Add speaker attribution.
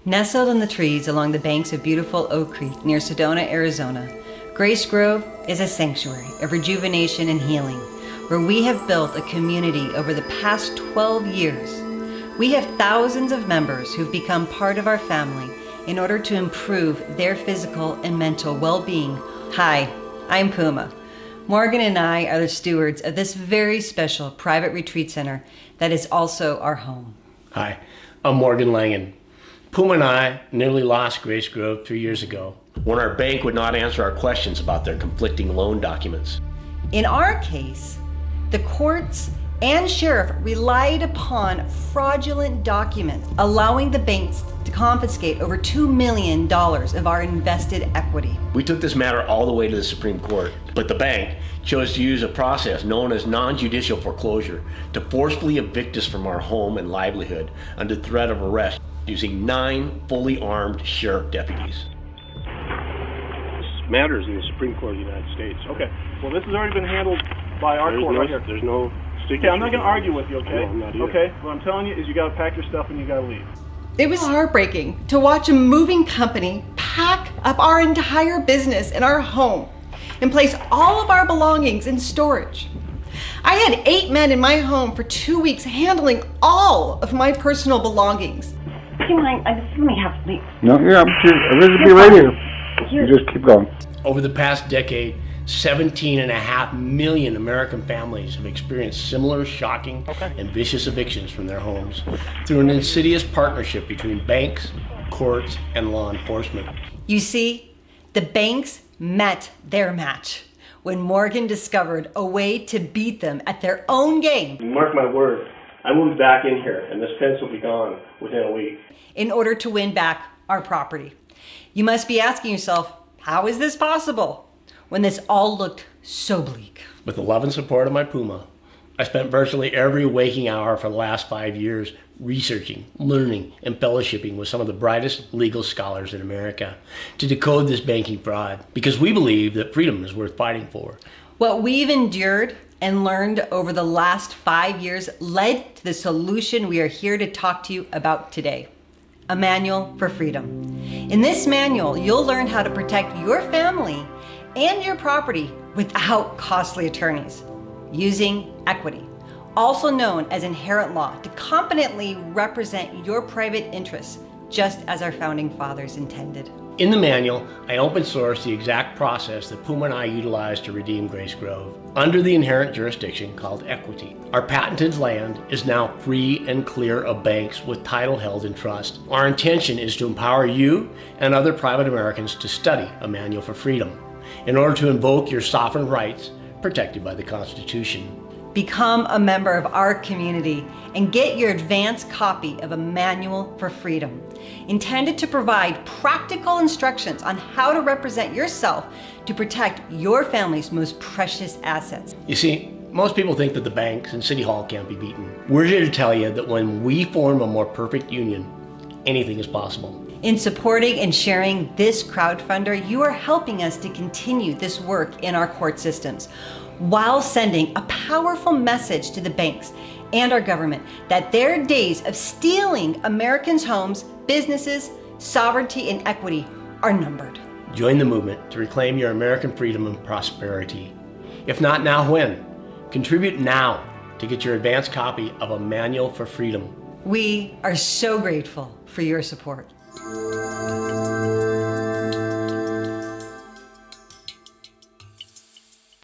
Speaker 1: Nestled in the trees along the banks of beautiful Oak Creek near Sedona, Arizona, Grace Grove is a sanctuary of rejuvenation and healing, where we have built a community over the past 12 years. We have thousands of members who've become part of our family in order to improve their physical and mental well-being. Hi, I'm Puma. Morgan and I are the stewards of this very special private retreat center that is also our home.
Speaker 2: Hi, I'm Morgan Langan. Puma and I nearly lost Grace Grove 3 years ago when our bank would not answer our questions about their conflicting loan documents.
Speaker 1: In our case, the courts and sheriff relied upon fraudulent documents, allowing the banks to confiscate over $2 million of our invested equity.
Speaker 2: We took this matter all the way to the Supreme Court, but the bank chose to use a process known as non-judicial foreclosure to forcefully evict us from our home and livelihood under threat of arrest using 9 fully armed sheriff deputies.
Speaker 3: This matters in the Supreme Court of the United States. Okay, well this has already been handled by our court right here. There's no
Speaker 4: Okay, I'm not going to argue with you, okay?
Speaker 3: No, I'm not either.
Speaker 4: Okay, what I'm telling you is you got to pack your stuff and you got to leave.
Speaker 1: It was heartbreaking to watch a moving company pack up our entire business in our home and place all of our belongings in storage. I had 8 men in my home for 2 weeks handling all of my personal belongings.
Speaker 5: Do you mind? I just let me have sleep.
Speaker 6: No, yeah, I'm going to be right here. You just keep going.
Speaker 2: Over the past decade, 17.5 million American families have experienced similar shocking and vicious evictions from their homes through an insidious partnership between banks, courts, and law enforcement.
Speaker 1: You see, the banks met their match when Morgan discovered a way to beat them at their own game.
Speaker 3: Mark my word, I moved back in here and this fence will be gone within a week.
Speaker 1: In order to win back our property. You must be asking yourself, how is this possible when this all looked so bleak?
Speaker 2: With the love and support of my Puma, I spent virtually every waking hour for the last 5 years researching, learning, and fellowshipping with some of the brightest legal scholars in America to decode this banking fraud, because we believe that freedom is worth fighting for.
Speaker 1: What we've endured and learned over the last 5 years led to the solution we are here to talk to you about today. A manual for freedom. In this manual, you'll learn how to protect your family and your property without costly attorneys, using equity, also known as inherent law, to competently represent your private interests, just as our founding fathers intended.
Speaker 2: In the manual, I open source the exact process that Puma and I utilized to redeem Grace Grove under the inherent jurisdiction called equity. Our patented land is now free and clear of banks with title held in trust. Our intention is to empower you and other private Americans to study a manual for freedom in order to invoke your sovereign rights protected by the Constitution.
Speaker 1: Become a member of our community and get your advanced copy of a manual for freedom, intended to provide practical instructions on how to represent yourself to protect your family's most precious assets.
Speaker 2: You see, most people think that the banks and City Hall can't be beaten. We're here to tell you that when we form a more perfect union, anything is possible.
Speaker 1: In supporting and sharing this crowdfunder, you are helping us to continue this work in our court systems, while sending a powerful message to the banks and our government that their days of stealing Americans' homes, businesses, sovereignty, and equity are numbered.
Speaker 2: Join the movement to reclaim your American freedom and prosperity. If not now, when? Contribute now to get your advanced copy of a manual for freedom.
Speaker 1: We are so grateful for your support.